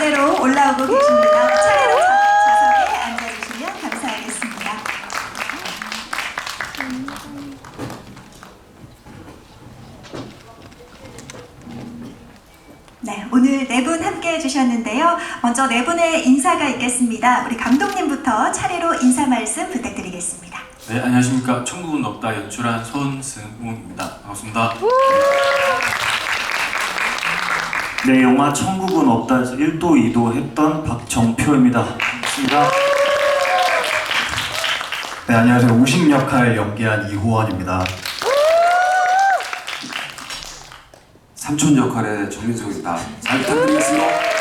무대로 올라오고 계십니다. 차례로 좌석에 앉아주시면 감사하겠습니다. 네, 오늘 네 분 함께 해주셨는데요. 먼저 네 분의 인사가 있겠습니다. 우리 감독님부터 차례로 인사 말씀 부탁드리겠습니다. 네, 안녕하십니까. 천국은 없다 연출한 손승웅입니다. 반갑습니다. 네, 영화 천국은 없다에서 1도 2도 했던 박정표입니다. 반갑습니다. 네, 안녕하세요. 우식 역할 연기한 이호원입니다. 삼촌 역할의 정민석입니다. 잘 부탁드리겠습니다.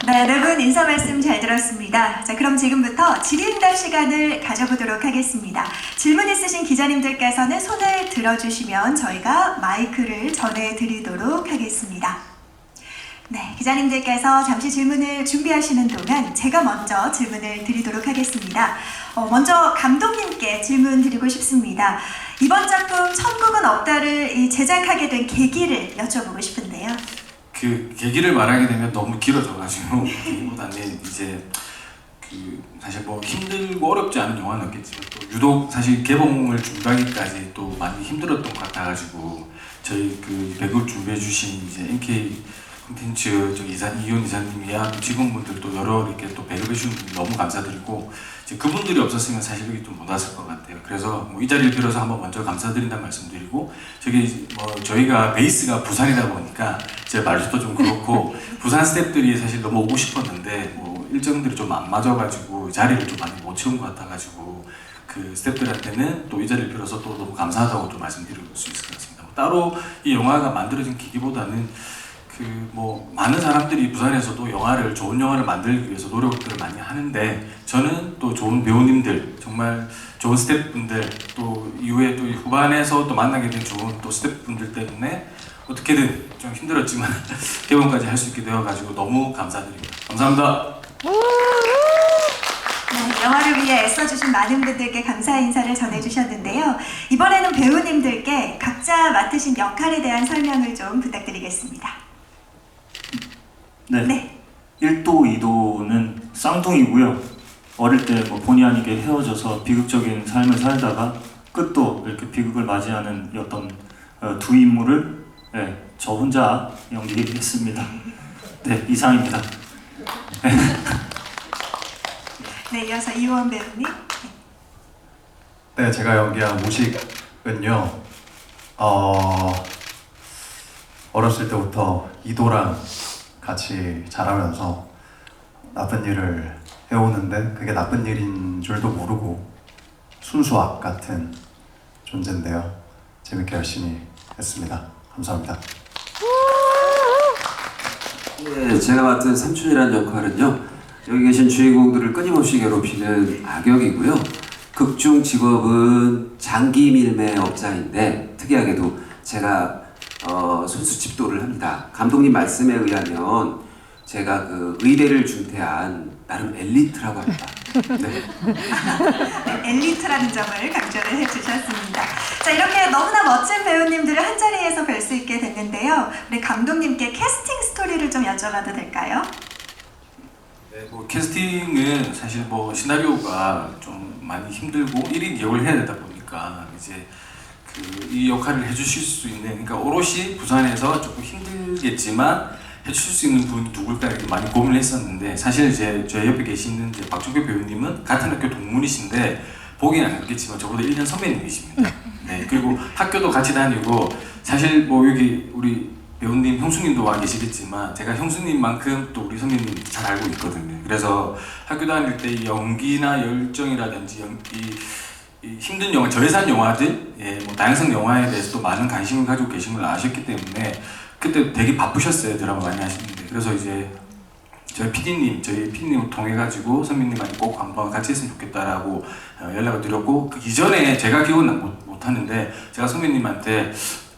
네, 여러분 인사 말씀 잘 들었습니다. 자, 그럼 지금부터 질의응답 시간을 가져보도록 하겠습니다. 질문 있으신 기자님들께서는 손을 들어주시면 저희가 마이크를 전해드리도록 하겠습니다. 네, 기자님들께서 잠시 질문을 준비하시는 동안 제가 먼저 질문을 드리도록 하겠습니다. 먼저 감독님께 질문 드리고 싶습니다. 이번 작품 천국은 없다를 제작하게 된 계기를 여쭤보고 싶은데요. 그 계기를 말하게 되면 너무 길어져가지고 계기보다는 이제 사실 뭐 힘들고 어렵지 않은 영화는 없겠지만 또 유독 사실 개봉을 준비하기까지 또 많이 힘들었던 것 같아가지고 저희 그 배급 준비해주신 이제 NK 콘텐츠 이혼 이사님이야 직원분들도 여러 이렇게 또 배급해 주신 분들 너무 감사드리고 이제 그분들이 없었으면 사실 여기 좀 못 왔을 것 같아요. 그래서 뭐 이 자리를 빌어서 한번 먼저 감사드린다는 말씀드리고 저희가 베이스가 부산이다 보니까 제 말도 좀 그렇고 부산 스태프들이 사실 너무 오고 싶었는데 뭐 일정들이 좀 안 맞아가지고 자리를 좀 많이 못 채운 것 같아가지고 그 스태프들한테는 또 이 자리를 빌어서 또 너무 감사하다고 좀 말씀드릴 수 있을 것 같습니다. 따로 이 영화가 만들어진 계기보다는 뭐 많은 사람들이 부산에서도 좋은 영화를 만들기 위해서 노력들을 많이 하는데 저는 또 좋은 배우님들 정말 좋은 스태프분들 또 이후에 또 후반에서 또 만나게 된 좋은 또 스태프분들 때문에 어떻게든 좀 힘들었지만 개봉까지 할 수 있게 되어가지고 너무 감사드립니다. 감사합니다. 네, 영화를 위해 애써주신 많은 분들께 감사 인사를 전해주셨는데요. 이번에는 배우님들께 각자 맡으신 역할에 대한 설명을 좀 부탁드리겠습니다. 네. 네. 1도 2도는 쌍둥이고요. 어릴 때 뭐 본의 아니게 헤어져서 비극적인 삶을 살다가 끝도 이렇게 비극을 맞이하는 어떤 두 인물을 저 혼자 연기했습니다. 네, 이상입니다. 네, 이어서 이호원 배우님. 네, 제가 연기한 우식은요. 어렸을 때부터 이도랑 같이 자라면서 나쁜 일을 해오는데 그게 나쁜 일인 줄도 모르고 순수 악 같은 존재인데요. 재밌게 열심히 했습니다. 감사합니다. 네, 제가 맡은 삼촌이라는 역할은요. 여기 계신 주인공들을 끊임없이 괴롭히는 악역이고요. 극중 직업은 장기 밀매 업자인데 특이하게도 제가 선수 집도를 합니다. 감독님 말씀에 의하면 제가 그 의대를 중퇴한 나름 엘리트라고 합니다. 네. 네, 엘리트라는 점을 강조를 해주셨습니다. 자, 이렇게 너무나 멋진 배우님들을 한 자리에서 뵐 수 있게 됐는데요. 우리 감독님께 캐스팅 스토리를 좀 여쭤봐도 될까요? 네, 뭐 캐스팅은 사실 뭐 시나리오가 좀 많이 힘들고 1인 2역을 해야 되다 보니까 이제 이 역할을 해주실 수 있는, 그러니까 오롯이 부산에서 조금 힘들겠지만 해주실 수 있는 분이 누굴까 이렇게 많이 고민을 했었는데 사실 이제 저희 옆에 계시는 이제 박종표 배우님은 같은 학교 동문이신데 보기는 않겠지만 저보다 1년 선배님이십니다. 네, 그리고 학교도 같이 다니고 사실 뭐 여기 우리 배우님 형수님도 와 계시겠지만 제가 형수님만큼 또 우리 선배님 잘 알고 있거든요. 그래서 학교 다닐 때 이 연기나 열정이라든지 이 힘든 영화, 저예산 영화들, 뭐 다양성 영화에 대해서 또 많은 관심을 가지고 계신 걸 아셨기 때문에 그때 되게 바쁘셨어요. 드라마 많이 하시는데. 그래서 이제 저희 PD님을 통해 가지고 선배님한테 꼭 한번 같이 했으면 좋겠다라고 연락을 드렸고 그 이전에 제가 기억은 못 하는데 제가 선배님한테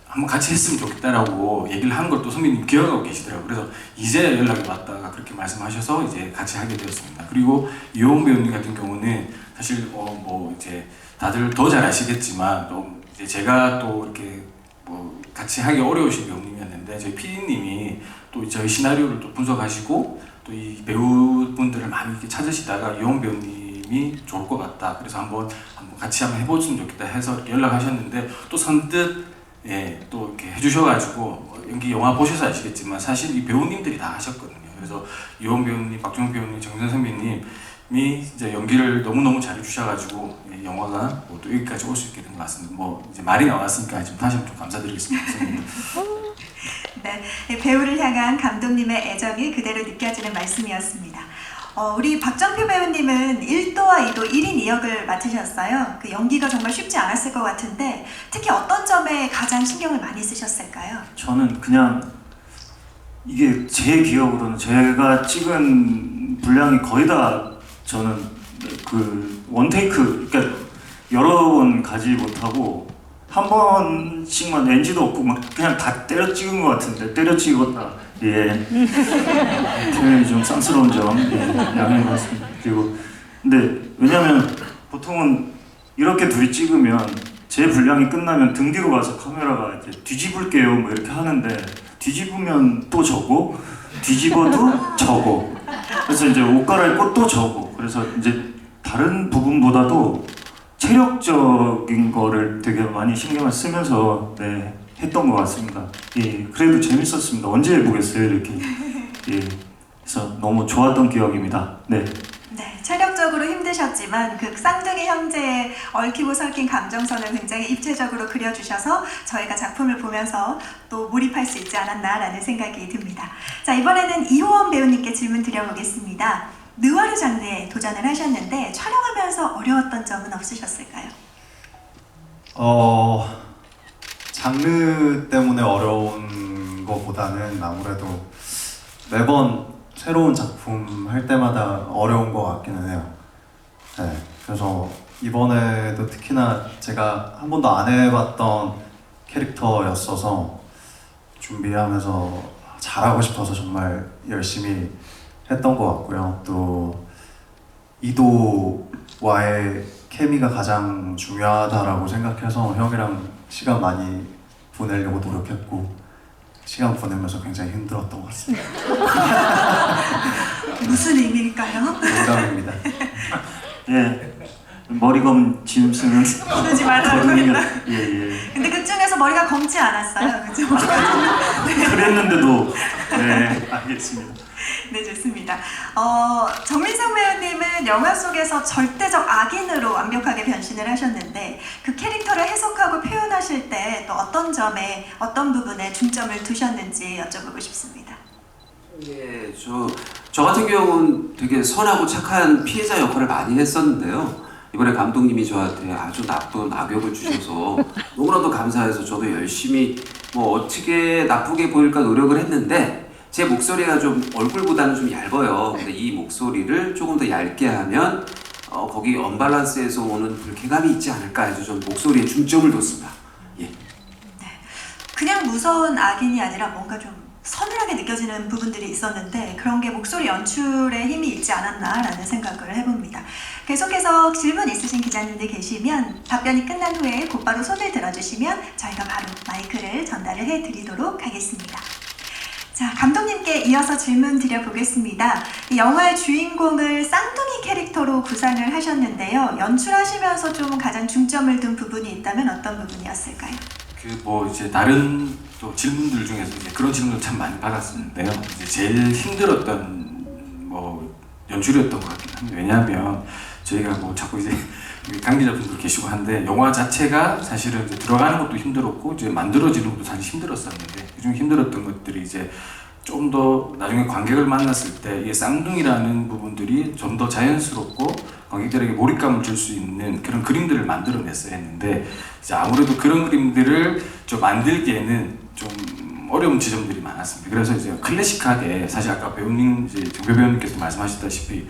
한번 같이 했으면 좋겠다라고 얘기를 한 걸 또 선배님 기억하고 계시더라고요. 그래서 이제 연락이 왔다가 그렇게 말씀하셔서 이제 같이 하게 되었습니다. 그리고 이호원 배우님 같은 경우는 사실 뭐 이제 다들 더 잘 아시겠지만 또 이제 제가 또 이렇게 뭐 같이 하기 어려우신 배우님이었는데 저희 PD님이 또 저희 시나리오를 또 분석하시고 또 이 배우분들을 많이 이렇게 찾으시다가 이용 배우님이 좋을 것 같다. 그래서 한번 같이 한번 해보시면 좋겠다 해서 이렇게 연락하셨는데 또 선뜻 또 이렇게 해주셔가지고 연기 영화 보셔서 아시겠지만 사실 이 배우님들이 다 하셨거든요. 그래서 이용 배우님, 박종욱 배우님, 정선 선배님이 이제 연기를 너무너무 잘해주셔가지고 영화가 또 여기까지 올 수 있게 된 것 같습니다. 뭐 이제 말이 나왔으니까 좀 다시 한번 좀 감사드리겠습니다. 네, 배우를 향한 감독님의 애정이 그대로 느껴지는 말씀이었습니다. 우리 박정표 배우님은 1도와 2도 1인 2역을 맡으셨어요. 그 연기가 정말 쉽지 않았을 것 같은데 특히 어떤 점에 가장 신경을 많이 쓰셨을까요? 저는 그냥 이게 제 기억으로는 제가 찍은 분량이 거의 다 저는 그 원테이크, 그러니까 여러 번 가지 못하고 한 번씩만 NG도 없고 막 그냥 다 때려 찍은 것 같은데 때려 찍었다. 예. 표현이 좀 쌍스러운 점 양해해 봤습니다. 그리고 근데 왜냐면 보통은 이렇게 둘이 찍으면 제 분량이 끝나면 등 뒤로 가서 카메라가 이제 뒤집을게요 뭐 이렇게 하는데 뒤집으면 또 저고 뒤집어도 저고 그래서 이제 옷 갈아입고 또 저고 그래서 이제 다른 부분보다도 체력적인 거를 되게 많이 신경을 쓰면서 했던 것 같습니다. 예, 그래도 재밌었습니다. 언제 해보겠어요 이렇게. 예, 그래서 너무 좋았던 기억입니다. 네. 네, 체력적으로 힘드셨지만 그 쌍둥이 형제의 얽히고 설킨 감정선을 굉장히 입체적으로 그려주셔서 저희가 작품을 보면서 또 몰입할 수 있지 않았나라는 생각이 듭니다. 자, 이번에는 이호원 배우님께 질문 드려보겠습니다. 느와르 장르에 도전을 하셨는데 촬영하면서 어려웠던 점은 없으셨을까요? 장르 때문에 어려운 것보다는 아무래도 매번 새로운 작품 할 때마다 어려운 것 같기는 해요. 네, 그래서 이번에도 특히나 제가 한 번도 안 해봤던 캐릭터였어서 준비하면서 잘하고 싶어서 정말 열심히 했던 것 같고요. 또 이도와의 케미가 가장 중요하다라고 생각해서 형이랑 시간 많이 보내려고 노력했고 시간 보내면서 굉장히 힘들었던 것 같습니다. 무슨 의미일까요? 농담입니다. 예. 머리검 짐승은 그러지 말라고 했나? 예. 근데 그 중에서 머리가 검지 않았어요. 그죠? 그랬는데도 네 알겠습니다. 네, 좋습니다. 정민성 배우님은 영화 속에서 절대적 악인으로 완벽하게 변신을 하셨는데 그 캐릭터를 해석하고 표현하실 때 또 어떤 점에 어떤 부분에 중점을 두셨는지 여쭤보고 싶습니다. 예, 저 같은 경우는 되게 선하고 착한 피해자 역할을 많이 했었는데요. 이번에 감독님이 저한테 아주 나쁜 악역을 주셔서 너무나도 감사해서 저도 열심히 뭐 어떻게 나쁘게 보일까 노력을 했는데 제 목소리가 좀 얼굴보다는 좀 얇아요. 근데 이 목소리를 조금 더 얇게 하면 거기 언밸런스에서 오는 불쾌감이 있지 않을까 해서 좀 목소리에 중점을 뒀습니다. 예. 그냥 무서운 악인이 아니라 뭔가 좀 서늘하게 느껴지는 부분들이 있었는데 그런 게 목소리 연출에 힘이 있지 않았나라는 생각을 해봅니다. 계속해서 질문 있으신 기자님들 계시면 답변이 끝난 후에 곧바로 손을 들어주시면 저희가 바로 마이크를 전달을 해드리도록 하겠습니다. 자, 감독님께 이어서 질문 드려보겠습니다. 이 영화의 주인공을 쌍둥이 캐릭터로 구상을 하셨는데요. 연출하시면서 좀 가장 중점을 둔 부분이 있다면 어떤 부분이었을까요? 뭐 이제 다른 또 질문들 중에서 이제 그런 질문을 참 많이 받았었는데요. 이제 제일 힘들었던 뭐 연출이었던 것 같긴 합니다. 왜냐하면 저희가 뭐 자꾸 이제 관계자분들 계시고 한데 영화 자체가 사실은 이제 들어가는 것도 힘들었고 이제 만들어지는 것도 사실 힘들었었는데 그중 힘들었던 것들이 이제 좀 더 나중에 관객을 만났을 때 이 쌍둥이라는 부분들이 좀 더 자연스럽고 관객들에게 몰입감을 줄 수 있는 그런 그림들을 만들어냈어야 했는데 이제 아무래도 그런 그림들을 좀 만들기에는 좀 어려운 지점들이 많았습니다. 그래서 이제 클래식하게 사실 아까 배우님 이제 정배 배우님께서 말씀하셨다시피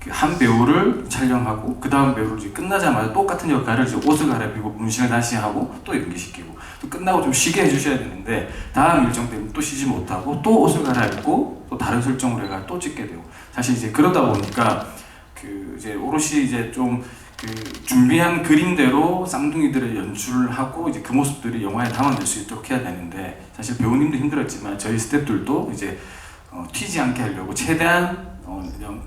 한 배우를 촬영하고 그 다음 배우를 이제 끝나자마자 똑같은 역할을 이제 옷을 갈아입히고 문신을 다시 하고 또 연기시키고 또 끝나고 좀 쉬게 해주셔야 되는데 다음 일정 때문에 또 쉬지 못하고 또 옷을 갈아입고 또 다른 설정으로 해가 또 찍게 되고 사실 이제 그러다 보니까 그 이제 오롯이 이제 좀 그 준비한 그림대로 쌍둥이들의 연출을 하고 이제 그 모습들이 영화에 담아낼 수 있도록 해야 되는데 사실 배우님도 힘들었지만 저희 스태프들도 이제 튀지 않게 하려고 최대한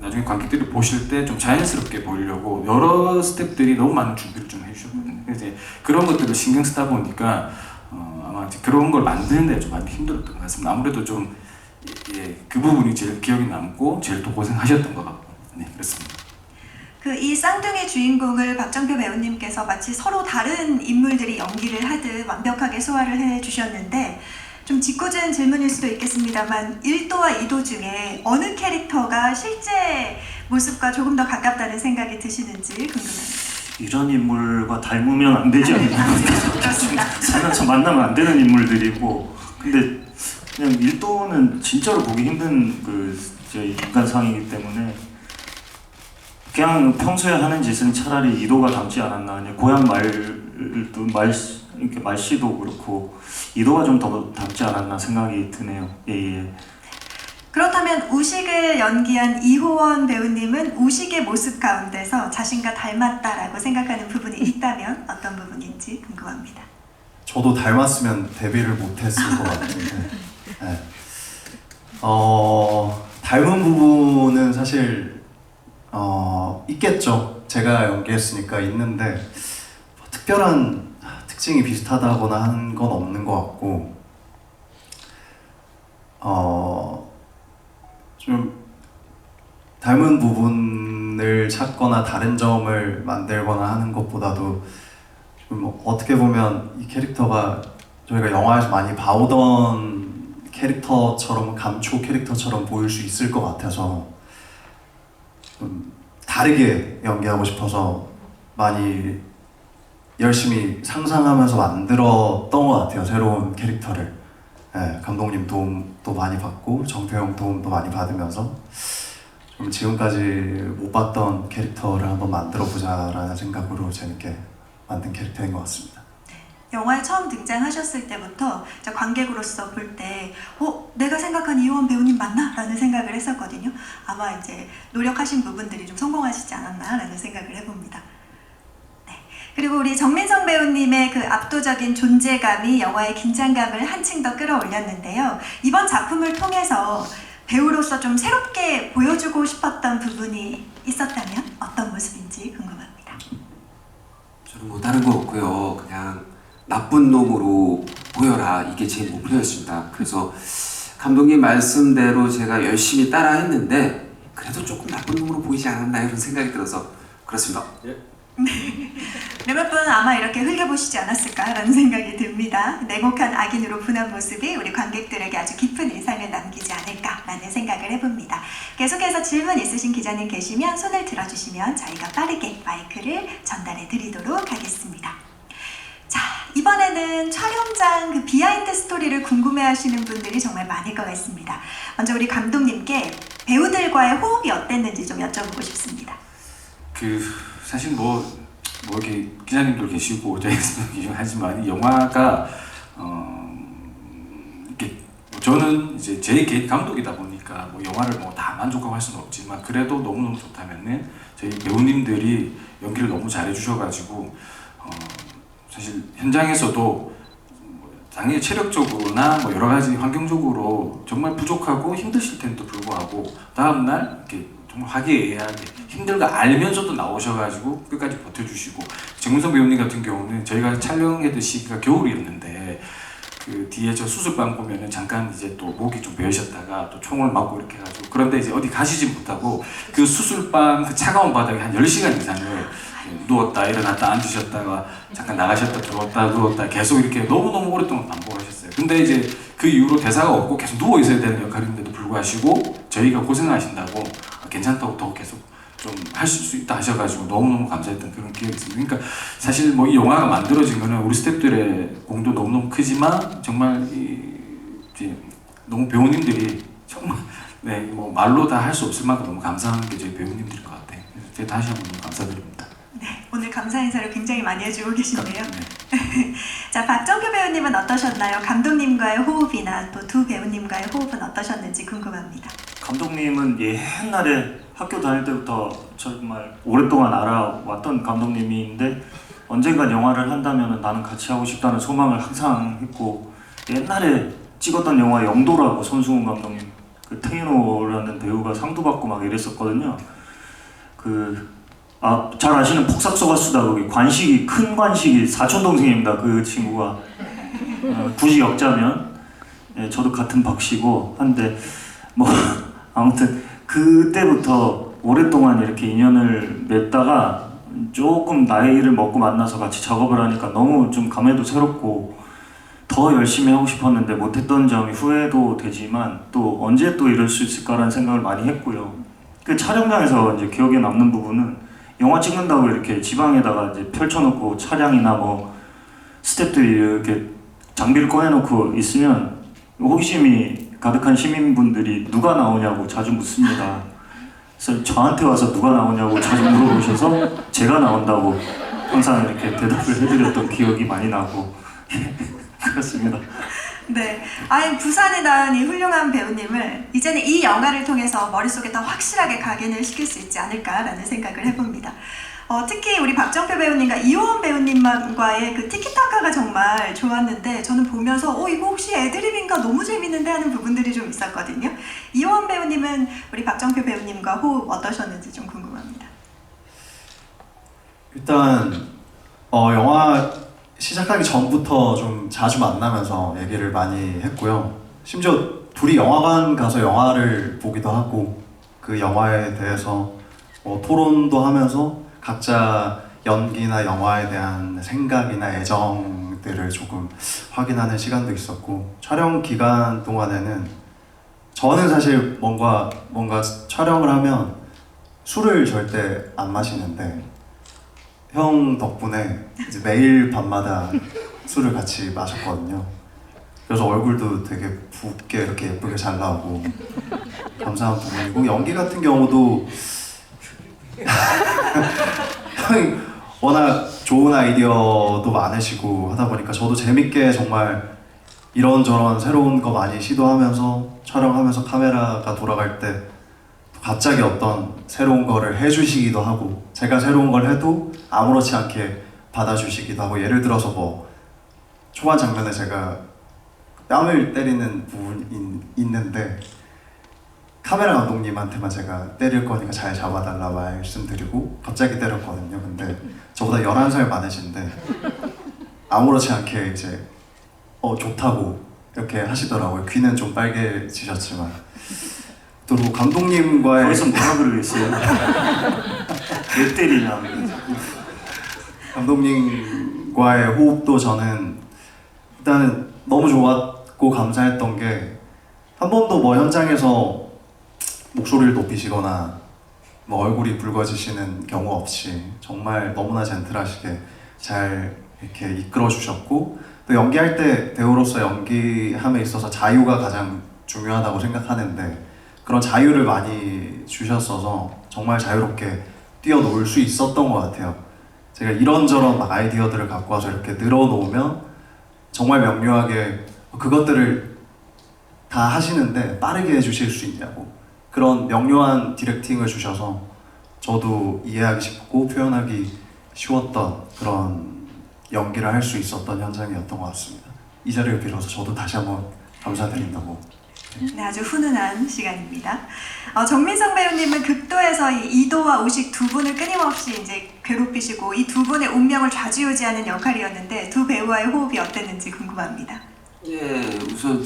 나중에 관객들이 보실 때 좀 자연스럽게 보이려고 여러 스태프들이 너무 많은 준비를 좀 해주셨거든요. 그래서 이제 그런 것들을 신경 쓰다 보니까 아마 이제 그런 걸 만드는데 좀 많이 힘들었던 것 같습니다. 아무래도 좀 그 부분이 제일 기억에 남고 제일 또 고생하셨던 것 같고 네 그렇습니다. 그 이 쌍둥이 주인공을 박정표 배우님께서 마치 서로 다른 인물들이 연기를 하듯 완벽하게 소화를 해주셨는데 좀 짓궂은 질문일 수도 있겠습니다만 1도와 2도 중에 어느 캐릭터가 실제 모습과 조금 더 가깝다는 생각이 드시는지 궁금합니다. 이런 인물과 닮으면 안 되지 않나요? 그렇습니다. 살면서 만나면 안 되는 인물들이고 근데 그냥 1도는 진짜로 보기 힘든 그 인간상이기 때문에 그냥 평소에 하는 짓은 차라리 2도가 닮지 않았나. 그냥 고향 이렇게 말씨도 그렇고 2도가 좀 더 닮지 않았나 생각이 드네요. 예. 그렇다면 우식을 연기한 이호원 배우님은 우식의 모습 가운데서 자신과 닮았다라고 생각하는 부분이 있다면 어떤 부분인지 궁금합니다. 저도 닮았으면 데뷔를 못했을 것 같은데 네. 닮은 부분은 사실 있겠죠. 제가 연기했으니까 있는데 특별한 특징이 비슷하다거나 한 건 없는 것 같고 좀 닮은 부분을 찾거나 다른 점을 만들거나 하는 것보다도 좀 어떻게 보면 이 캐릭터가 저희가 영화에서 많이 봐오던 캐릭터처럼 감초 캐릭터처럼 보일 수 있을 것 같아서 좀 다르게 연기하고 싶어서 많이 열심히 상상하면서 만들었던 것 같아요. 새로운 캐릭터를. 네, 감독님 도움도 많이 받고 정태영 도움도 많이 받으면서 좀 지금까지 못 봤던 캐릭터를 한번 만들어보자라는 생각으로 재밌게 만든 캐릭터인 것 같습니다. 영화에 처음 등장하셨을 때부터 관객으로서 볼 때 내가 생각한 이호원 배우님 맞나? 라는 생각을 했었거든요. 아마 이제 노력하신 부분들이 좀 성공하시지 않았나? 라는 생각을 해봅니다. 네. 그리고 우리 정민성 배우님의 그 압도적인 존재감이 영화의 긴장감을 한층 더 끌어올렸는데요. 이번 작품을 통해서 배우로서 좀 새롭게 보여주고 싶었던 부분이 있었다면 어떤 모습인지 궁금합니다. 저는 뭐 다른 거 없고요. 그냥 나쁜 놈으로 보여라, 이게 제 목표였습니다. 그래서 감독님 말씀대로 제가 열심히 따라 했는데 그래도 조금 나쁜 놈으로 보이지 않았나 이런 생각이 들어서 그렇습니다. 몇몇 분은 아마 이렇게 흘려보시지 않았을까라는 생각이 듭니다. 냉혹한 악인으로 분한 모습이 우리 관객들에게 아주 깊은 인상을 남기지 않을까라는 생각을 해봅니다. 계속해서 질문 있으신 기자님 계시면 손을 들어주시면 저희가 빠르게 마이크를 전달해 드리도록 하겠습니다. 자, 이번에는 촬영장 그 비하인드 스토리를 궁금해하시는 분들이 정말 많을 것 같습니다. 먼저 우리 감독님께 배우들과의 호흡이 어땠는지 좀 여쭤보고 싶습니다. 사실 뭐 이렇게 기자님도 계시고 저희 계시고 하지만 이 영화가 이렇게 저는 이제 제 개인 감독이다 보니까 뭐 영화를 뭐 다 만족하고 할 수는 없지만 그래도 너무너무 좋다면은 저희 배우님들이 연기를 너무 잘해주셔가지고 사실 현장에서도 당연히 체력적으로나 뭐 여러 가지 환경적으로 정말 부족하고 힘드실 텐데도 불구하고 다음날 이렇게 정말 화기애애하게 힘들고 알면서도 나오셔가지고 끝까지 버텨주시고 정민성 배우님 같은 경우는 저희가 촬영했던 시기가 겨울이었는데 그 뒤에 저 수술방 보면은 잠깐 이제 또 목이 좀 메으셨다가 또 총을 맞고 이렇게 해가지고 그런데 이제 어디 가시지 못하고 그 수술방 그 차가운 바닥에 한 10시간 이상을 누웠다 일어났다 앉으셨다가 잠깐 나가셨다 들어왔다 누웠다 계속 이렇게 너무너무 오랫동안 반복하셨어요. 근데 이제 그 이후로 대사가 없고 계속 누워 있어야 되는 역할인데도 불구하고 저희가 고생하신다고 괜찮다고 더 계속 좀 하실 수 있다 하셔가지고 너무너무 감사했던 그런 기억이 있습니다. 그러니까 사실 뭐 이 영화가 만들어진 거는 우리 스태프들의 공도 너무너무 크지만 정말 이제 너무 배우님들이 정말 네, 뭐 말로 다 할 수 없을 만큼 너무 감사한 게 저희 배우님들인 것 같아요. 그래서 제가 다시 한번 너무 감사드립니다. 네, 오늘 감사 인사를 굉장히 많이 해주고 계신데요. 네. 자, 박정표 배우님은 어떠셨나요? 감독님과의 호흡이나 또 두 배우님과의 호흡은 어떠셨는지 궁금합니다. 감독님은 옛날에 학교 다닐 때부터 정말 오랫동안 알아왔던 감독님인데 언젠간 영화를 한다면 나는 같이 하고 싶다는 소망을 항상 했고, 옛날에 찍었던 영화 영도라고 손승훈 감독님, 그 테이노라는 배우가 상도 받고 막 이랬었거든요. 잘 아시는 폭삭소가수다, 거기 관식이, 큰 관식이 사촌 동생입니다. 그 친구가 굳이 엮자면 저도 같은 박씨고 한데 뭐 아무튼 그때부터 오랫동안 이렇게 인연을 맺다가 조금 나이를 먹고 만나서 같이 작업을 하니까 너무 좀 감회도 새롭고 더 열심히 하고 싶었는데 못했던 점이 후회도 되지만 또 언제 또 이럴 수 있을까라는 생각을 많이 했고요. 그 촬영장에서 이제 기억에 남는 부분은 영화 찍는다고 이렇게 지방에다가 이제 펼쳐놓고 차량이나 뭐 스태프들이 이렇게 장비를 꺼내놓고 있으면 호기심이 가득한 시민분들이 누가 나오냐고 자주 묻습니다. 그래서 저한테 와서 누가 나오냐고 자주 물어보셔서 제가 나온다고 항상 이렇게 대답을 해드렸던 기억이 많이 나고 그렇습니다. 네, 아니 부산에 낳은 이 훌륭한 배우님을 이제는 이 영화를 통해서 머릿속에 더 확실하게 각인을 시킬 수 있지 않을까라는 생각을 해봅니다. 특히 우리 박정표 배우님과 이호원 배우님과의 그 티키타카가 정말 좋았는데 저는 보면서 이거 혹시 애드립인가 너무 재밌는데 하는 부분들이 좀 있었거든요. 이호원 배우님은 우리 박정표 배우님과 호흡 어떠셨는지 좀 궁금합니다. 일단 영화 시작하기 전부터 좀 자주 만나면서 얘기를 많이 했고요. 심지어 둘이 영화관 가서 영화를 보기도 하고 그 영화에 대해서 토론도 하면서 각자 연기나 영화에 대한 생각이나 애정들을 조금 확인하는 시간도 있었고, 촬영 기간 동안에는 저는 사실 뭔가 촬영을 하면 술을 절대 안 마시는데 형 덕분에 이제 매일 밤마다 술을 같이 마셨거든요. 그래서 얼굴도 되게 붓게 이렇게 예쁘게 잘 나오고 감사한 부분이고, 연기 같은 경우도 형이 워낙 좋은 아이디어도 많으시고 하다 보니까 저도 재밌게 정말 이런저런 새로운 거 많이 시도하면서 촬영하면서 카메라가 돌아갈 때 갑자기 어떤 새로운 거를 해주시기도 하고, 제가 새로운 걸 해도 아무렇지 않게 받아주시기도 하고, 예를 들어서 뭐 초반 장면에 제가 뺨을 때리는 부분이 있는데 카메라 감독님한테만 제가 때릴 거니까 잘 잡아달라 말씀드리고 갑자기 때렸거든요. 근데 저보다 11살 많으신데 아무렇지 않게 이제 좋다고 이렇게 하시더라고요. 귀는 좀 빨개지셨지만. 또 감독님과의 거기서 뭐라 그러겠어요? 왜 때리냐. 감독님과의 호흡도 저는 일단은 너무 좋았고 감사했던 게, 한 번도 뭐 현장에서 목소리를 높이시거나 뭐 얼굴이 붉어지시는 경우 없이 정말 너무나 젠틀하시게 잘 이렇게 이끌어 주셨고, 또 연기할 때 배우로서 연기함에 있어서 자유가 가장 중요하다고 생각하는데 그런 자유를 많이 주셨어서 정말 자유롭게 뛰어놀 수 있었던 것 같아요. 제가 이런저런 막 아이디어들을 갖고 와서 이렇게 늘어놓으면 정말 명료하게 그것들을 다 하시는데 빠르게 해주실 수 있냐고, 그런 명료한 디렉팅을 주셔서 저도 이해하기 쉽고 표현하기 쉬웠던 그런 연기를 할 수 있었던 현장이었던 것 같습니다. 이 자리를 빌어서 저도 다시 한번 감사드린다고. 네, 아주 훈훈한 시간입니다. 정민성 배우님은 극도에서 이 이도와 우식 두 분을 끊임없이 이제 괴롭히시고 이 두 분의 운명을 좌지우지하는 역할이었는데 두 배우와의 호흡이 어땠는지 궁금합니다. 예, 우선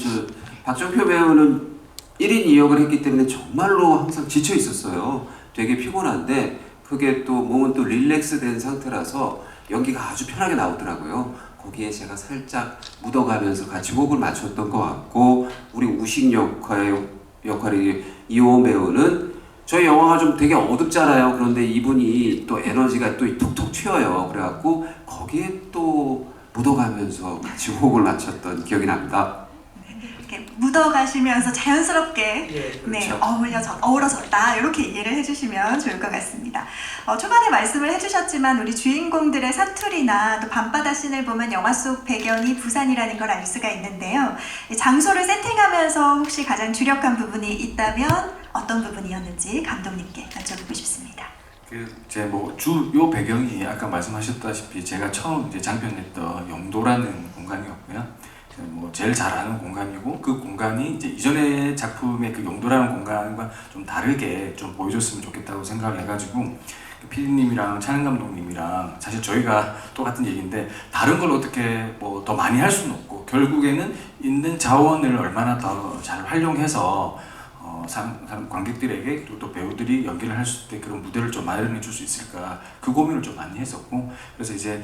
박정표 배우는 1인 2역을 했기 때문에 정말로 항상 지쳐 있었어요. 되게 피곤한데 그게 또 몸은 또 릴렉스된 상태라서 연기가 아주 편하게 나오더라고요. 거기에 제가 살짝 묻어가면서 같이 호흡을 맞췄던 것 같고, 우리 우식 역할이 이호원 배우는 저희 영화가 좀 되게 어둡잖아요. 그런데 이분이 또 에너지가 또 톡톡 튀어요. 그래갖고 거기에 또 묻어가면서 같이 호흡을 맞췄던 기억이 납니다. 이렇게 묻어가시면서 자연스럽게 예, 그렇죠. 네, 어우러졌다 이렇게 이해를 해주시면 좋을 것 같습니다. 초반에 말씀을 해주셨지만 우리 주인공들의 사투리나 또 밤바다 씬을 보면 영화 속 배경이 부산이라는 걸 알 수가 있는데요. 이 장소를 세팅하면서 혹시 가장 주력한 부분이 있다면 어떤 부분이었는지 감독님께 여쭤보고 싶습니다. 제 뭐 주요 배경이 아까 말씀하셨다시피 제가 처음 이제 장편냈던 영도라는 공간이었고요. 뭐 제일 잘 아는 공간이고 그 공간이 이제 이전의 작품의 그 영도라는 공간과 좀 다르게 좀 보여줬으면 좋겠다고 생각을 해가지고 PD님이랑 찬현 감독님이랑 사실 저희가 똑같은 얘기인데 다른 걸 어떻게 뭐 더 많이 할 수는 없고 결국에는 있는 자원을 얼마나 더 잘 활용해서 관객들에게 또 배우들이 연기를 할 수 있게 그런 무대를 좀 마련해 줄 수 있을까 그 고민을 좀 많이 했었고 그래서 이제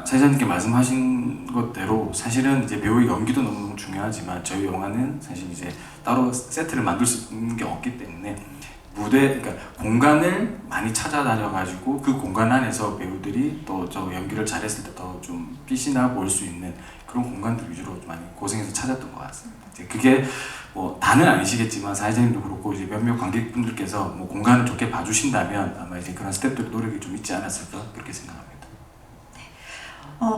사장님께 말씀하신 것대로 사실은 이제 배우의 연기도 너무 중요하지만 저희 영화는 사실 이제 따로 세트를 만들 수 있는 게 없기 때문에 그러니까 공간을 많이 찾아다녀가지고 그 공간 안에서 배우들이 또 저 연기를 잘했을 때 더 좀 빛이 나 보일 수 있는 그런 공간들 위주로 좀 많이 고생해서 찾았던 것 같습니다. 이제 그게 뭐 다는 아니시겠지만 사회자님도 그렇고 이제 몇몇 관객분들께서 뭐 공간을 좋게 봐주신다면 아마 이제 그런 스태프들의 노력이 좀 있지 않았을까 그렇게 생각합니다.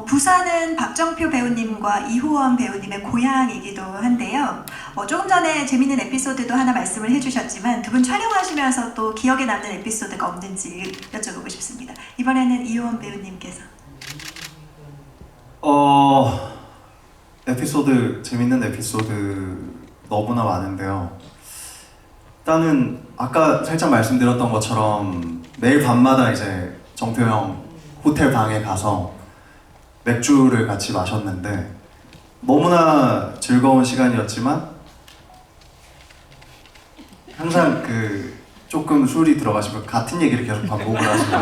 부산은 박정표 배우님과 이호원 배우님의 고향이기도 한데요. 조금 전에 재밌는 에피소드도 하나 말씀을 해주셨지만 두 분 촬영하시면서 또 기억에 남는 에피소드가 없는지 여쭤보고 싶습니다. 이번에는 이호원 배우님께서. 재밌는 에피소드 너무나 많은데요. 일단은 아까 살짝 말씀드렸던 것처럼 매일 밤마다 이제 정표 형 호텔 방에 가서 맥주를 같이 마셨는데 너무나 즐거운 시간이었지만 항상 그 조금 술이 들어가시면 같은 얘기를 계속 반복을 하시고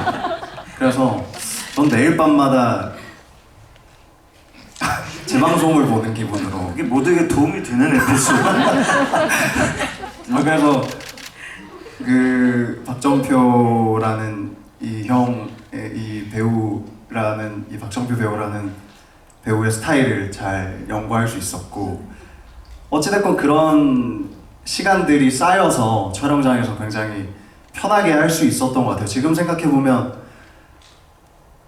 그래서 전 매일 밤마다 재방송을 보는 기분으로 이게 모두에게 도움이 되는 에피소드. 그래서 그 박정표라는 이 배우라는 이 박정표 배우라는 배우의 스타일을 잘 연구할 수 있었고 어찌됐건 그런 시간들이 쌓여서 촬영장에서 굉장히 편하게 할 수 있었던 것 같아요. 지금 생각해보면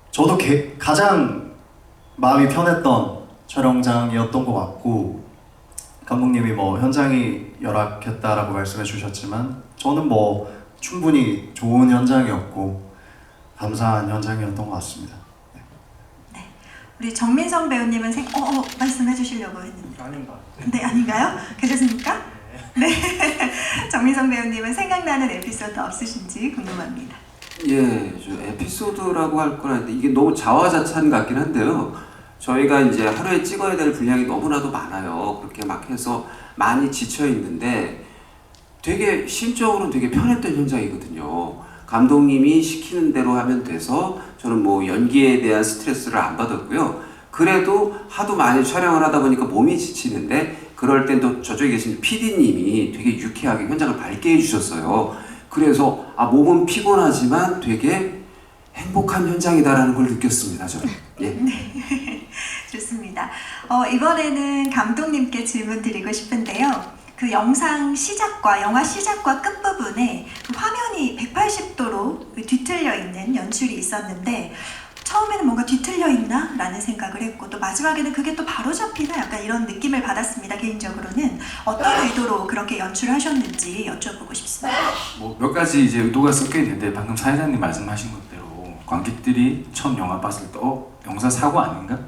저도 가장 마음이 편했던 촬영장이었던 것 같고 감독님이 뭐 현장이 열악했다라고 말씀해 주셨지만 저는 뭐 충분히 좋은 현장이었고 감사한 현장이었던 것 같습니다. 네. 우리 정민성 배우님은 말씀해 주시려고 했는데. 아닌가? 네, 아닌가요? 괜찮습니까? 네. 정민성 배우님은 생각나는 에피소드 없으신지 궁금합니다. 예, 저 에피소드라고 할 건 아닌데 이게 너무 자화자찬 같긴 한데요. 저희가 이제 하루에 찍어야 될 분량이 너무나도 많아요. 그렇게 막 해서 많이 지쳐 있는데 되게 심적으로는 되게 편했던 현장이거든요. 감독님이 시키는 대로 하면 돼서 저는 뭐 연기에 대한 스트레스를 안 받았고요. 그래도 하도 많이 촬영을 하다 보니까 몸이 지치는데 그럴 땐 또 저쪽에 계신 PD님이 되게 유쾌하게 현장을 밝게 해주셨어요. 그래서 몸은 피곤하지만 되게 행복한 현장이다라는 걸 느꼈습니다. 저는. 예. 네. 좋습니다. 이번에는 감독님께 질문 드리고 싶은데요. 그 영화 시작과 끝부분에 그 화면이 180도로 뒤틀려 있는 연출이 있었는데 처음에는 뭔가 뒤틀려 있나? 라는 생각을 했고 또 마지막에는 그게 또 바로 잡히나? 약간 이런 느낌을 받았습니다. 개인적으로는 어떤 의도로 그렇게 연출하셨는지 여쭤보고 싶습니다. 뭐 몇 가지 이제 의도가 섞여 있는데 방금 사회자님 말씀하신 것대로 관객들이 처음 영화 봤을 때 영사 사고 아닌가?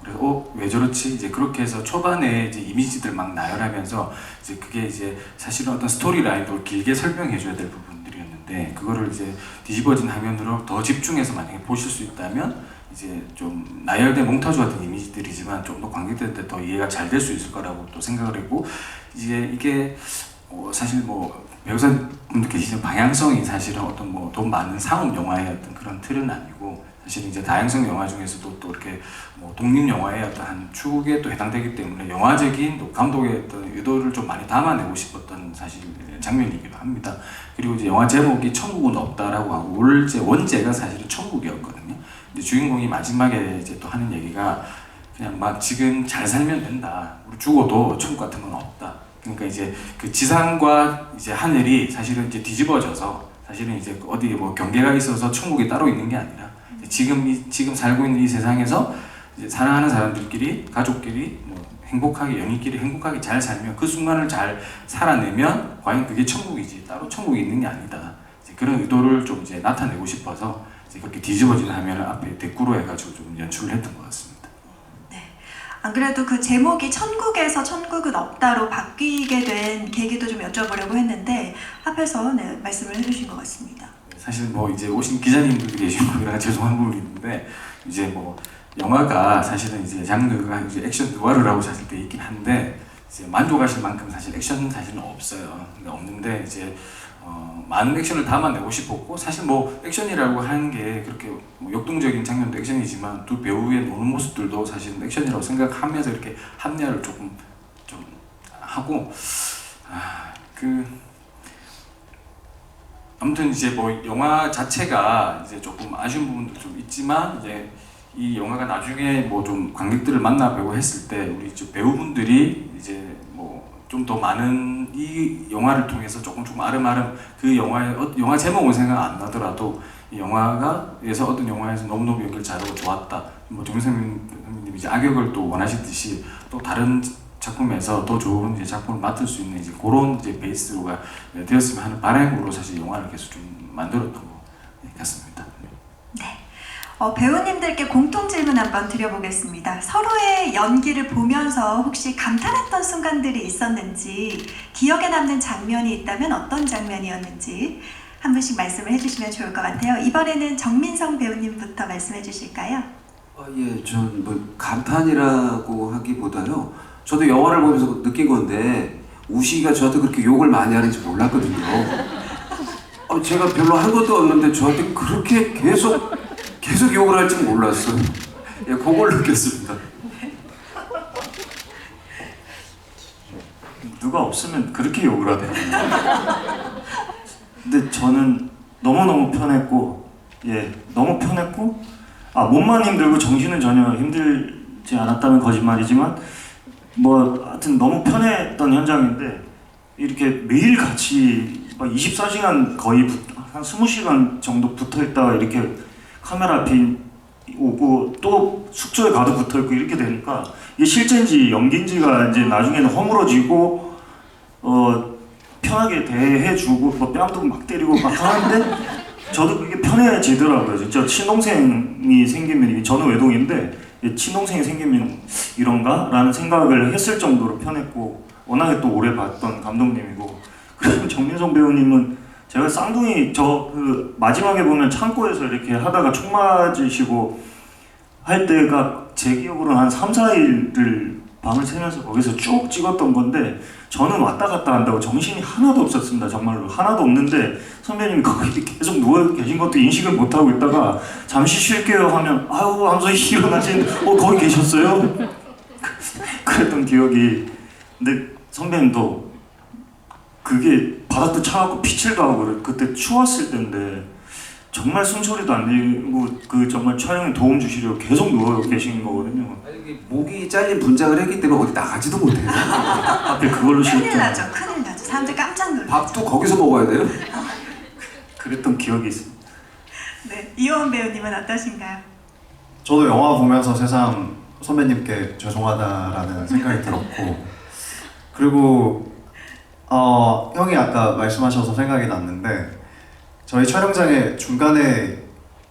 그래서 왜 저렇지? 이제 그렇게 해서 초반에 이제 이미지들 막 나열하면서 이제 그게 이제 사실은 어떤 스토리 라인도 길게 설명해 줘야 될 부분들이었는데 그거를 이제 뒤집어진 화면으로 더 집중해서 만약에 보실 수 있다면 이제 좀 나열된 몽타주 같은 이미지들이지만 좀 더 관객들한테 더 이해가 잘 될 수 있을 거라고 또 생각을 했고 이제 이게 사실 뭐 배우사분들 계시는 방향성이 사실은 어떤 뭐 돈 많은 상업 영화의 어떤 그런 틀은 아니고 사실 이제 다양성 영화 중에서도 또 이렇게 뭐 독립 영화의 어떤 한 축에 또 해당되기 때문에 영화적인 또 감독의 어떤 의도를 좀 많이 담아내고 싶었던 사실 장면이기도 합니다. 그리고 이제 영화 제목이 천국은 없다라고 하고 원제가 사실은 천국이었거든요. 근데 주인공이 마지막에 이제 또 하는 얘기가 그냥 막 지금 잘 살면 된다. 우리 죽어도 천국 같은 건 없다. 그러니까 이제 그 지상과 이제 하늘이 사실은 이제 뒤집어져서 사실은 이제 어디 뭐 경계가 있어서 천국이 따로 있는 게 아니라 지금 살고 있는 이 세상에서 이제 사랑하는 사람들끼리, 가족끼리 뭐 행복하게, 연인끼리 행복하게 잘 살면 그 순간을 잘 살아내면 과연 그게 천국이지 따로 천국이 있는 게 아니다. 이제 그런 의도를 좀 이제 나타내고 싶어서 이제 그렇게 뒤집어진 화면을 앞에 대꾸로 해가지고 좀 연출을 했던 것 같습니다. 안 그래도 그 제목이 천국에서 천국은 없다로 바뀌게 된 계기도 좀 여쭤보려고 했는데 앞에서 네, 말씀을 해주신 것 같습니다. 사실 뭐 이제 오신 기자님들이 계신 분이라 죄송한 부분이 있는데 이제 뭐 영화가 사실은 이제 장르가 이제 액션 누아르라고 사실 돼 있긴 한데 이제 만족하실 만큼 사실 액션은 사실은 없어요. 근데 없는데 이제 많은 액션을 담아내고 싶었고 사실 뭐 액션이라고 하는 게 그렇게 뭐 역동적인 장면도 액션이지만 두 배우의 노는 모습들도 사실은 액션이라고 생각하면서 이렇게 합리화를 조금 좀 하고 아무튼 이제 뭐 영화 자체가 이제 조금 아쉬운 부분도 좀 있지만 이제 이 영화가 나중에 뭐 좀 관객들을 만나뵈고 했을 때 우리 이제 배우분들이 이제 뭐 좀 더 많은 이 영화를 통해서 조금 아름아름 그 영화 제목은 생각 안 나더라도 이 영화가에서 어떤 영화에서 너무너무 연기를 잘하고 좋았다. 뭐 정선생님 이제 악역을 또 원하시듯이 또 다른 작품에서 더 좋은 이제 작품을 맡을 수 있는 이제 그런 이제 베이스가 되었으면 하는 바람으로 사실 영화를 계속 좀 만들었던 것 같습니다. 배우님들께 공통 질문 한번 드려보겠습니다. 서로의 연기를 보면서 혹시 감탄했던 순간들이 있었는지, 기억에 남는 장면이 있다면 어떤 장면이었는지 한 분씩 말씀을 해주시면 좋을 것 같아요. 이번에는 정민성 배우님부터 말씀해 주실까요? 예, 전 뭐 감탄이라고 하기보다요. 저도 영화를 보면서 느낀 건데 우식이가 저한테 그렇게 욕을 많이 하는지 몰랐거든요. 제가 별로 한 것도 없는데 저한테 그렇게 계속 욕을 할 줄 몰랐어요. 예, 그걸 느꼈습니다. 누가 없으면 그렇게 욕을 하대요. 근데 저는 너무너무 편했고, 너무 편했고, 몸만 힘들고 정신은 전혀 힘들지 않았다면 거짓말이지만, 뭐 하여튼 너무 편했던 현장인데 이렇게 매일 같이 24시간 거의 한 20시간 정도 붙어 있다가 이렇게 카메라 앞에 오고 또 숙소에 가도 붙어 있고 이렇게 되니까 이게 실제인지 연기인지가 이제 나중에는 허물어지고 편하게 대해주고 뭐 뺨도 막 때리고 막 하는데 저도 그게 편해지더라고요. 진짜 친동생이 생기면 저는 외동인데 친동생이 생기면 이런가? 라는 생각을 했을 정도로 편했고 워낙에 또 오래 봤던 감독님이고 그리고 정민성 배우님은 제가 쌍둥이 그 마지막에 보면 창고에서 이렇게 하다가 총 맞으시고 할 때가 제 기억으로는 한 3, 4일을 밤을 새면서 거기서 쭉 찍었던 건데 저는 왔다 갔다 한다고 정신이 하나도 없었습니다. 정말로 하나도 없는데 선배님이 거기 계속 누워 계신 것도 인식을 못하고 있다가 잠시 쉴게요 하면 아유 하면서 일어나신 거기 계셨어요? 그랬던 기억이. 근데 선배님도 그게 바닥도 차갑고 피칠도 하고 그때 추웠을 때인데 정말 숨소리도 안 내고 그 정말 촬영에 도움 주시려고 계속 누워 계신 거거든요. 아니, 목이 잘린 분장을 했기 때문에 어디 나가지도 못해요. 앞에 그걸로 큰일 쉬었죠. 나죠. 큰일 나죠. 사람들 깜짝 놀라죠. 밥도 거기서 먹어야 돼요? 그랬던 기억이 있습니다. 네, 이호원 배우님은 어떠신가요? 저도 영화 보면서 새삼 선배님께 죄송하다라는 생각이 들었고 그리고 형이 아까 말씀하셔서 생각이 났는데 저희 촬영장에 중간에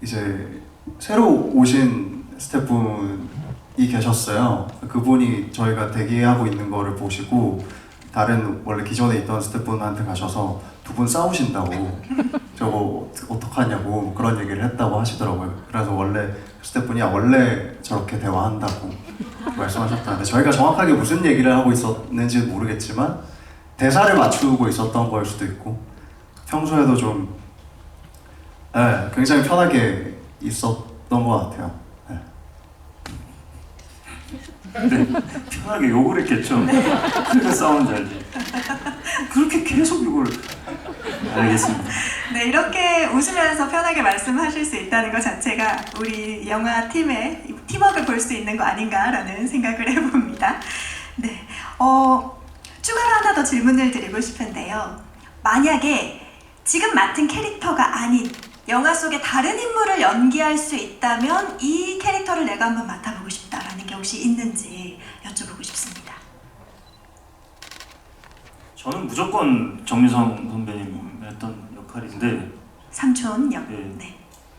이제 새로 오신 스태프분이 계셨어요. 그분이 저희가 대기하고 있는 거를 보시고 다른 원래 기존에 있던 스태프분한테 가셔서 두 분 싸우신다고 저거 어떡하냐고 그런 얘기를 했다고 하시더라고요. 그래서 원래 스태프분이 원래 저렇게 대화한다고 말씀하셨다는데 저희가 정확하게 무슨 얘기를 하고 있었는지 모르겠지만 대사를 맞추고 있었던 걸 수도 있고 평소에도 좀 굉장히 편하게 있었던 것 같아요. 네, 편하게 욕을 했겠죠. 그러니까 싸운 줄 알지. 그렇게 계속 욕을. 알겠습니다. 네, 이렇게 웃으면서 편하게 말씀하실 수 있다는 것 자체가 우리 영화 팀의 팀워크를 볼 수 있는 거 아닌가라는 생각을 해봅니다. 네, 추가로 하나 더 질문을 드리고 싶은데요. 만약에 지금 맡은 캐릭터가 아닌 영화 속의 다른 인물을 연기할 수 있다면 이 캐릭터를 내가 한번 맡아보고 싶다. 게 혹시 있는지 여쭤보고 싶습니다. 저는 무조건 정미성 선배님 했던 역할인데 삼촌 역. 예. 네.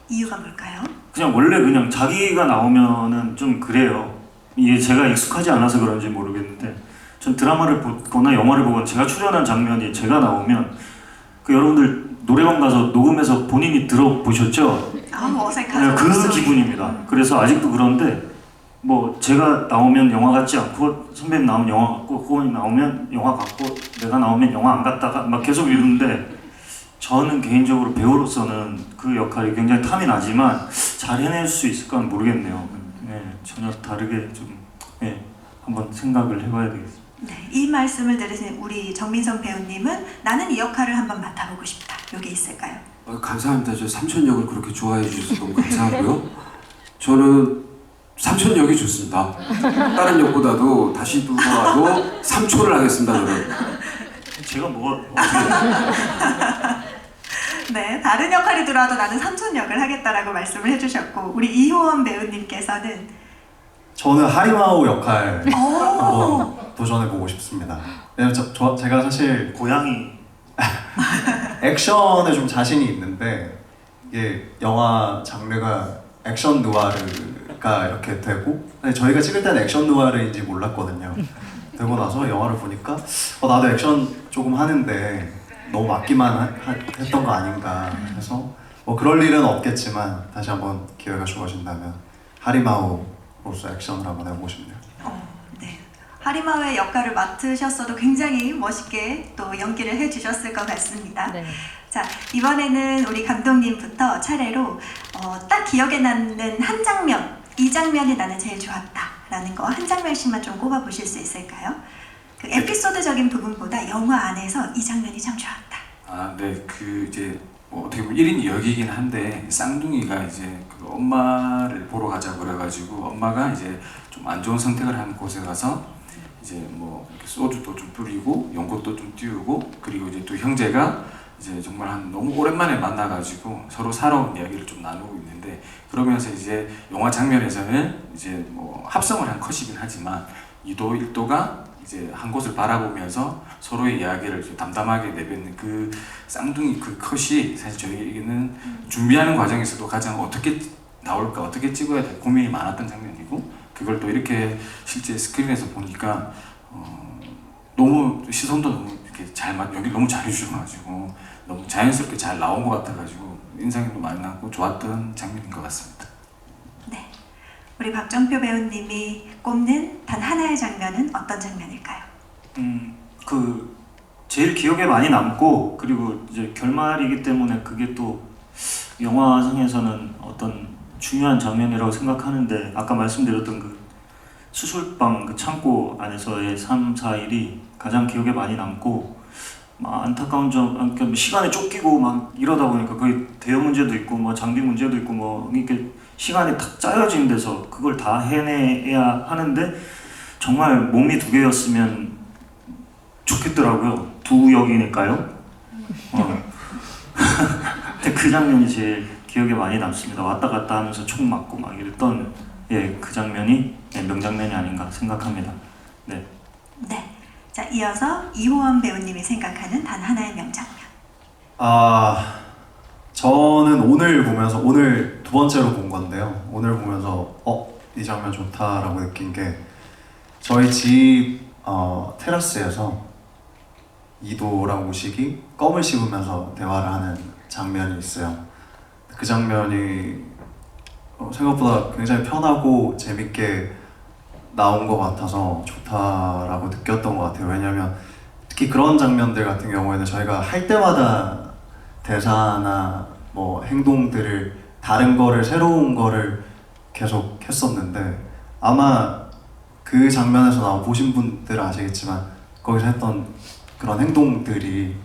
이유가 뭘까요? 그냥 원래 그냥 자기가 나오면은 좀 그래요. 이게 제가 익숙하지 않아서 그런지 모르겠는데 전 드라마를 보거나 영화를 보거나 제가 출연한 장면이 제가 나오면 그 여러분들 노래방 가서 녹음해서 본인이 들어보셨죠? 어색하죠. 그 목소리. 기분입니다. 그래서 아직도 그런데 뭐 제가 나오면 영화 같지 않고 선배님 나오면 영화 같고 후원이 나오면 영화 같고 내가 나오면 영화 안 같다가 막 계속 이러는데 저는 개인적으로 배우로서는 그 역할이 굉장히 탐이 나지만 잘 해낼 수 있을까는 모르겠네요. 네, 전혀 다르게 좀 한번 생각을 해봐야 되겠습니다. 네, 이 말씀을 들으신 우리 정민성 배우님은 나는 이 역할을 한번 맡아보고 싶다. 요게 있을까요? 감사합니다. 저 삼촌 역을 그렇게 좋아해 주셔서 너무 감사하고요. 저는 삼촌 역이 좋습니다. 다른 역보다도 다시 불러와도 삼촌을 하겠습니다. 저는. 제가 뭐가 네, 다른 역할이 들어와도 나는 삼촌 역을 하겠다라고 말씀을 해주셨고 우리 이효원 배우님께서는 저는 하리마우 역할 오, 한번 도전해보고 싶습니다. 왜냐면 제가 사실 고양이 액션에 좀 자신이 있는데 이게 영화 장르가 액션 누아르가 이렇게 되고 아니, 저희가 찍을 때는 액션 누아르인지 몰랐거든요. 되고 나서 영화를 보니까 나도 액션 조금 하는데 너무 맞기만 했던 거 아닌가 해서 뭐 그럴 일은 없겠지만 다시 한번 기회가 주어진다면 하리마우로서 액션을 한번 해보고 싶네요. 네. 하리마우의 역할을 맡으셨어도 굉장히 멋있게 또 연기를 해주셨을 것 같습니다. 네. 자, 이번에는 우리 감독님부터 차례로 딱 기억에 남는 한 장면, 이 장면이 나는 제일 좋았다라는 거 한 장면씩만 좀 꼽아보실 수 있을까요? 그 에피소드적인 부분보다 영화 안에서 이 장면이 참 좋았다. 네, 그 이제 뭐 어떻게 보면 1인 2역이긴 한데 쌍둥이가 이제 그 엄마를 보러 가자고 그래가지고 엄마가 이제 좀 안 좋은 선택을 한 곳에 가서 이제 뭐 이렇게 소주도 좀 뿌리고 연꽃도 좀 띄우고 그리고 이제 또 형제가 이제 정말 한 너무 오랜만에 만나가지고 서로 살아온 이야기를 좀 나누고 있는데 그러면서 이제 영화 장면에서는 이제 뭐 합성을 한 컷이긴 하지만 2도 1도가 이제 한 곳을 바라보면서 서로의 이야기를 좀 담담하게 내뱉는 그 쌍둥이 그 컷이 사실 저희에게는 준비하는 과정에서도 가장 어떻게 나올까 어떻게 찍어야 될 고민이 많았던 장면이고 그걸 또 이렇게 실제 스크린에서 보니까 너무 시선도 너무 이렇게 여기 너무 잘 해주셔가지고 너무 자연스럽게 잘 나온 것 같아가지고 인상도 많이 남고 좋았던 장면인 것 같습니다. 네. 우리 박정표 배우님이 꼽는 단 하나의 장면은 어떤 장면일까요? 그 제일 기억에 많이 남고 그리고 이제 결말이기 때문에 그게 또 영화상에서는 어떤 중요한 장면이라고 생각하는데 아까 말씀드렸던 그 수술방 그 창고 안에서의 3, 4일이 가장 기억에 많이 남고 막 안타까운 점, 그러니까 시간에 쫓기고 막 이러다 보니까 거의 대형 문제도 있고 뭐 장비 문제도 있고 뭐 이렇게 시간이 탁 짜여진 데서 그걸 다 해내야 하는데 정말 몸이 두 개였으면 좋겠더라고요. 두 역이니까요. 근데 그 장면이 제일 기억에 많이 남습니다. 왔다 갔다 하면서 총 맞고 막 이랬던 그 장면이 명장면이 아닌가 생각합니다. 네. 네. 자, 이어서 이호원 배우님이 생각하는 단 하나의 명장면. 저는 오늘 보면서 오늘 두 번째로 본 건데요. 오늘 보면서 이 장면 좋다라고 느낀 게 저희 집 테라스에서 이도랑 우식이 껌을 씹으면서 대화를 하는 장면이 있어요. 그 장면이 생각보다 굉장히 편하고 재밌게 나온 것 같아서 좋다라고 느꼈던 것 같아요. 왜냐면 특히 그런 장면들 같은 경우에는 저희가 할 때마다 대사나 뭐 행동들을 다른 거를 새로운 거를 계속 했었는데 아마 그 장면에서 나온 보신 분들은 아시겠지만 거기서 했던 그런 행동들이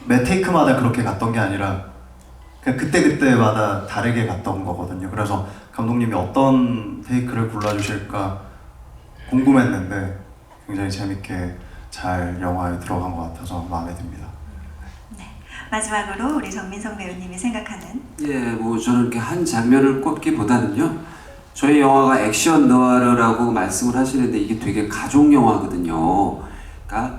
매 테이크마다 그렇게 갔던 게 아니라 그냥 그때그때마다 다르게 갔던 거거든요. 그래서 감독님이 어떤 테이크를 골라주실까 궁금했는데 굉장히 재밌게 잘 영화에 들어간 것 같아서 마음에 듭니다. 마지막으로 우리 정민성 배우님이 생각하는 뭐 저는 이렇게 한 장면을 꼽기보다는요. 저희 영화가 액션 느와르라고 말씀을 하시는데 이게 되게 가족 영화거든요. 그러니까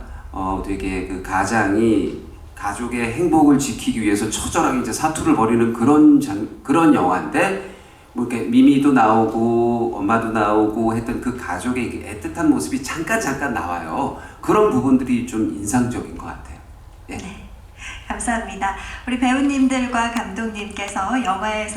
되게 그 가장이 가족의 행복을 지키기 위해서 처절하게 이제 사투를 벌이는 그런 영화인데 뭐 이렇게 미미도 나오고 엄마도 나오고 했던 그 가족의 애틋한 모습이 잠깐 나와요. 그런 부분들이 좀 인상적인 것 같아요. 예. 감사합니다. 우리 배우님들과 감독님께서 영화에서